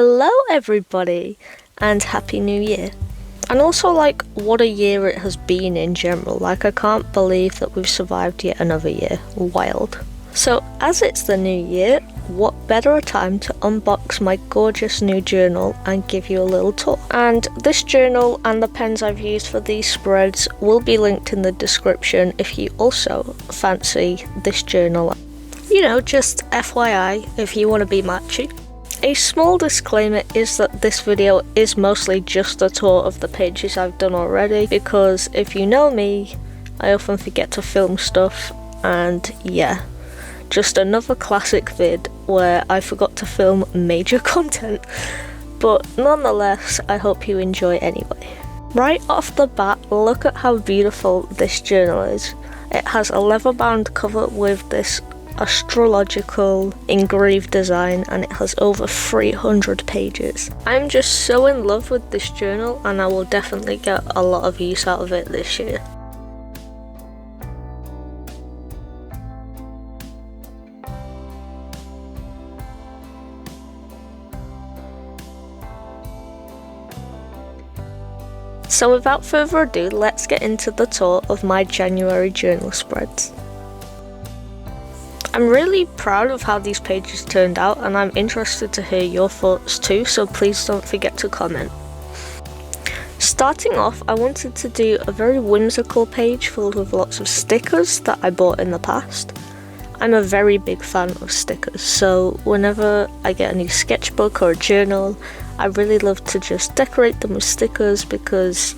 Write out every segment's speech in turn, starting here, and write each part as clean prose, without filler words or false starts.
Hello everybody and Happy New Year. And also what a year it has been in general. I can't believe that we've survived yet another year. Wild. So as it's the new year, what better a time to unbox my gorgeous new journal and give you a little tour. And this journal and the pens I've used for these spreads will be linked in the description if you also fancy this journal. Just FYI if you want to be matchy. A small disclaimer is that this video is mostly just a tour of the pages I've done already, because if you know me, I often forget to film stuff, and yeah, just another classic vid where I forgot to film major content. But nonetheless, I hope you enjoy anyway. Right off the bat, look at how beautiful this journal is. It has a leather-bound cover with this astrological engraved design, and it has over 300 pages. I'm just so in love with this journal, and I will definitely get a lot of use out of it this year. So without further ado, let's get into the tour of my January journal spreads. I'm really proud of how these pages turned out, and I'm interested to hear your thoughts too, so please don't forget to comment. Starting off, I wanted to do a very whimsical page filled with lots of stickers that I bought in the past. I'm a very big fan of stickers, so whenever I get a new sketchbook or a journal, I really love to just decorate them with stickers, because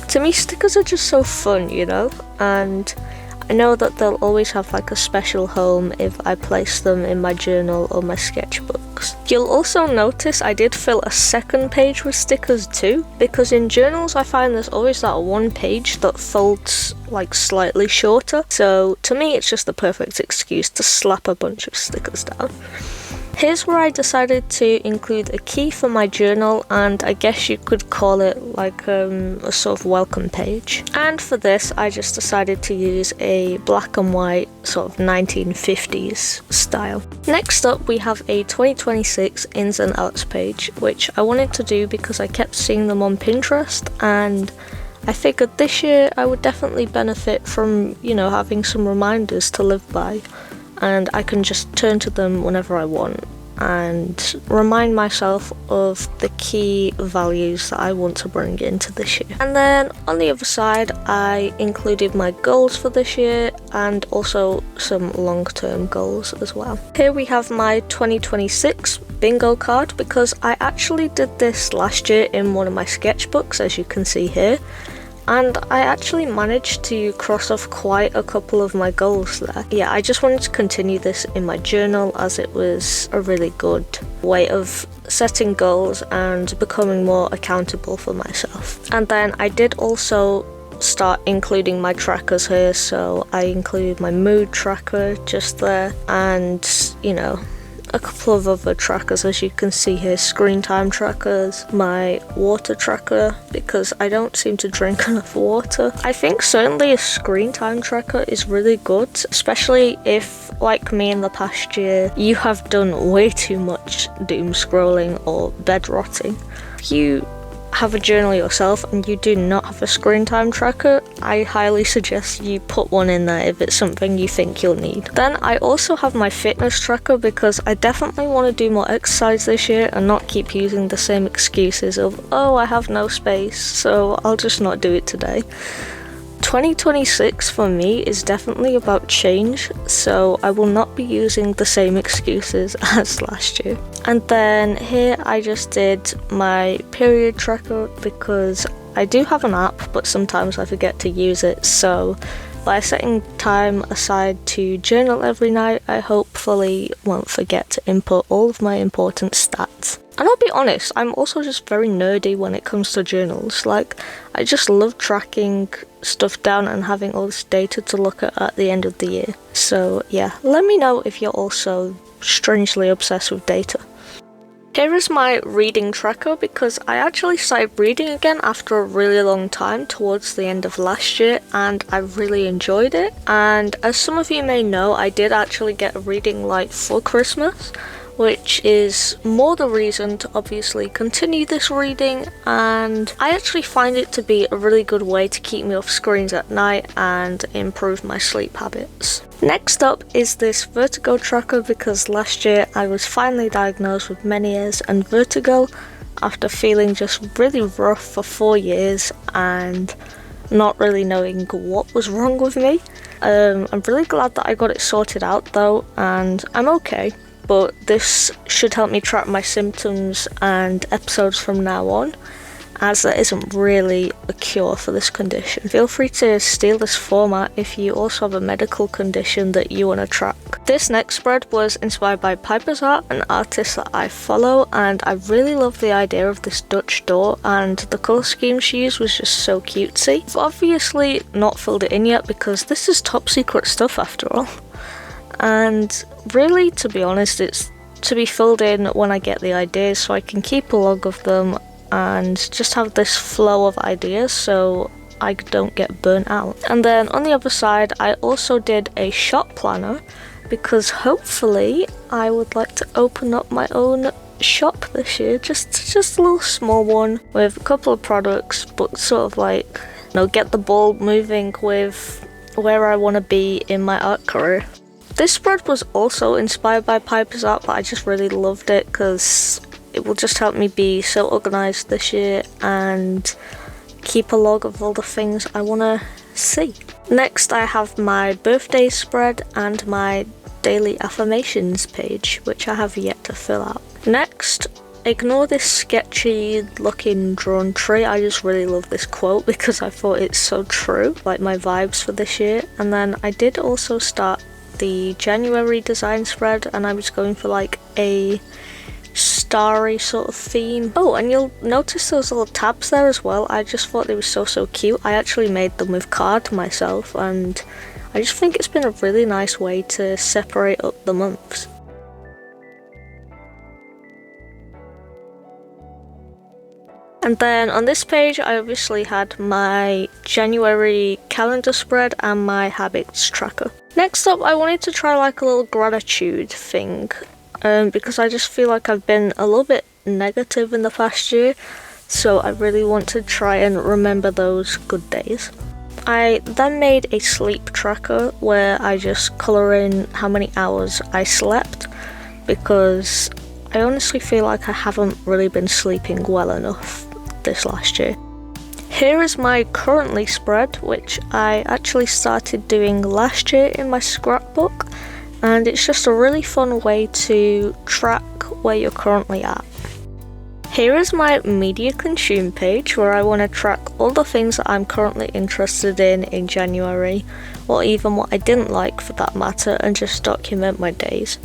to me stickers are just so fun, and I know that they'll always have a special home if I place them in my journal or my sketchbooks. You'll also notice I did fill a second page with stickers too, because in journals I find there's always that one page that folds slightly shorter, so to me it's just the perfect excuse to slap a bunch of stickers down. Here's where I decided to include a key for my journal, and I guess you could call it a sort of welcome page. And for this, I just decided to use a black and white sort of 1950s style. Next up, we have a 2026 ins and outs page, which I wanted to do because I kept seeing them on Pinterest, and I figured this year I would definitely benefit from, having some reminders to live by. And I can just turn to them whenever I want and remind myself of the key values that I want to bring into this year. And then on the other side, I included my goals for this year and also some long-term goals as well. Here we have my 2026 bingo card, because I actually did this last year in one of my sketchbooks, as you can see here. And I actually managed to cross off quite a couple of my goals there. Yeah, I just wanted to continue this in my journal, as it was a really good way of setting goals and becoming more accountable for myself. And then I did also start including my trackers here, so I included my mood tracker just there, and a couple of other trackers, as you can see here, screen time trackers, my water tracker, because I don't seem to drink enough water. I think certainly a screen time tracker is really good, especially if, like me in the past year, you have done way too much doom scrolling or bed rotting. If you have a journal yourself and you do not have a screen time tracker, I highly suggest you put one in there if it's something you think you'll need. Then I also have my fitness tracker, because I definitely want to do more exercise this year and not keep using the same excuses of, oh, I have no space, so I'll just not do it today. 2026 for me is definitely about change, so I will not be using the same excuses as last year. And then here I just did my period tracker, because I do have an app, but sometimes I forget to use it, so by setting time aside to journal every night, I hopefully won't forget to input all of my important stats. And I'll be honest, I'm also just very nerdy when it comes to journals. I just love tracking stuff down and having all this data to look at the end of the year. So yeah, let me know if you're also strangely obsessed with data. Here is my reading tracker, because I actually started reading again after a really long time towards the end of last year, and I really enjoyed it. And as some of you may know, I did actually get a reading light for Christmas, which is more the reason to obviously continue this reading, and I actually find it to be a really good way to keep me off screens at night and improve my sleep habits. Next up is this vertigo tracker, because last year I was finally diagnosed with Meniere's and vertigo after feeling just really rough for 4 years and not really knowing what was wrong with me. I'm really glad that I got it sorted out though, and I'm okay, but this should help me track my symptoms and episodes from now on, as there isn't really a cure for this condition. Feel free to steal this format if you also have a medical condition that you want to track. This next spread was inspired by Piper's art, an artist that I follow, and I really love the idea of this Dutch door, and the colour scheme she used was just so cutesy. I've obviously not filled it in yet because this is top secret stuff after all, and really, to be honest, it's to be filled in when I get the ideas so I can keep a log of them and just have this flow of ideas so I don't get burnt out. And then on the other side, I also did a shop planner because hopefully I would like to open up my own shop this year, just a little small one with a couple of products, but sort of like, you know, get the ball moving with where I want to be in my art career. This spread was also inspired by Piper's art, but I just really loved it because it will just help me be so organised this year and keep a log of all the things I want to see. Next, I have my birthday spread and my daily affirmations page, which I have yet to fill out. Next, ignore this sketchy looking drawn tree. I just really love this quote because I thought it's so true, like my vibes for this year. And then I did also start the January design spread, and I was going for like a starry sort of theme. Oh, and you'll notice those little tabs there as well. I just thought they were so cute. I actually made them with card myself, and I just think it's been a really nice way to separate up the months. And then on this page, I obviously had my January calendar spread and my habits tracker. Next up, I wanted to try like a little gratitude thing, because I just feel like I've been a little bit negative in the past year, so I really want to try and remember those good days. I then made a sleep tracker where I just colour in how many hours I slept, because I honestly feel like I haven't really been sleeping well enough this last year. Here is my currently spread, which I actually started doing last year in my scrapbook, and it's just a really fun way to track where you're currently at. Here is my media consume page, where I want to track all the things that I'm currently interested in January, or even what I didn't like for that matter, and just document my days.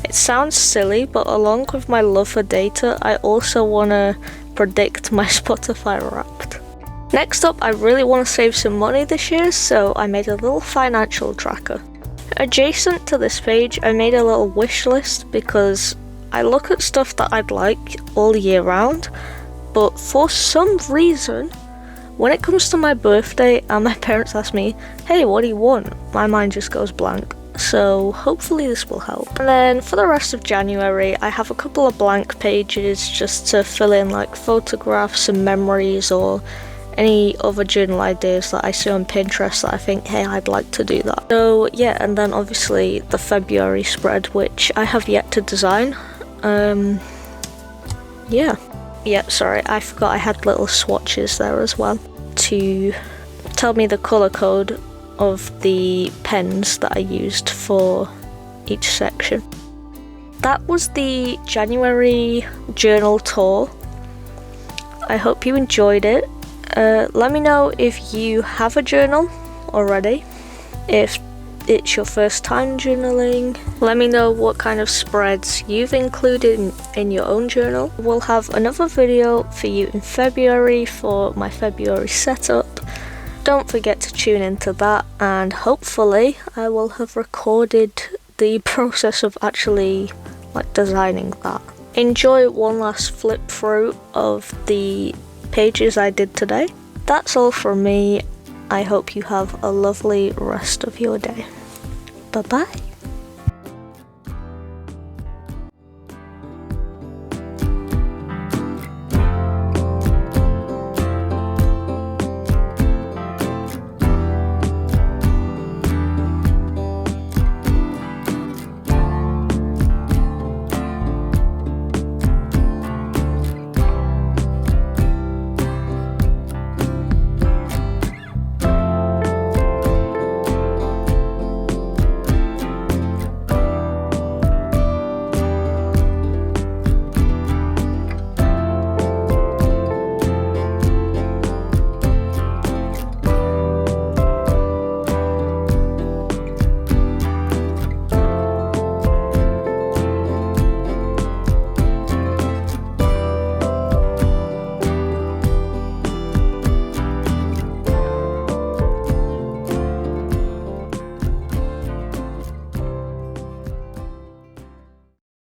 It sounds silly, but along with my love for data, I also want to predict my Spotify Wrapped. Next up, I really want to save some money this year, so I made a little financial tracker. Adjacent to this page, I made a little wish list because I look at stuff that I'd like all year round, but for some reason, when it comes to my birthday and my parents ask me, hey, what do you want? My mind just goes blank. So hopefully this will help. And then for the rest of January, I have a couple of blank pages just to fill in like photographs and memories, or any other journal ideas that I see on Pinterest that I think, hey, I'd like to do that. So yeah, and then obviously the February spread, which I have yet to design. Sorry, I forgot I had little swatches there as well to tell me the colour code of the pens that I used for each section. That was the January journal tour. I hope you enjoyed it. Let me know if you have a journal already, if it's your first time journaling. Let me know what kind of spreads you've included in your own journal. We'll have another video for you in February for my February setup. Don't forget to tune into that, and hopefully I will have recorded the process of actually designing that. Enjoy one last flip through of the pages I did today. That's all from me. I hope you have a lovely rest of your day. Bye bye.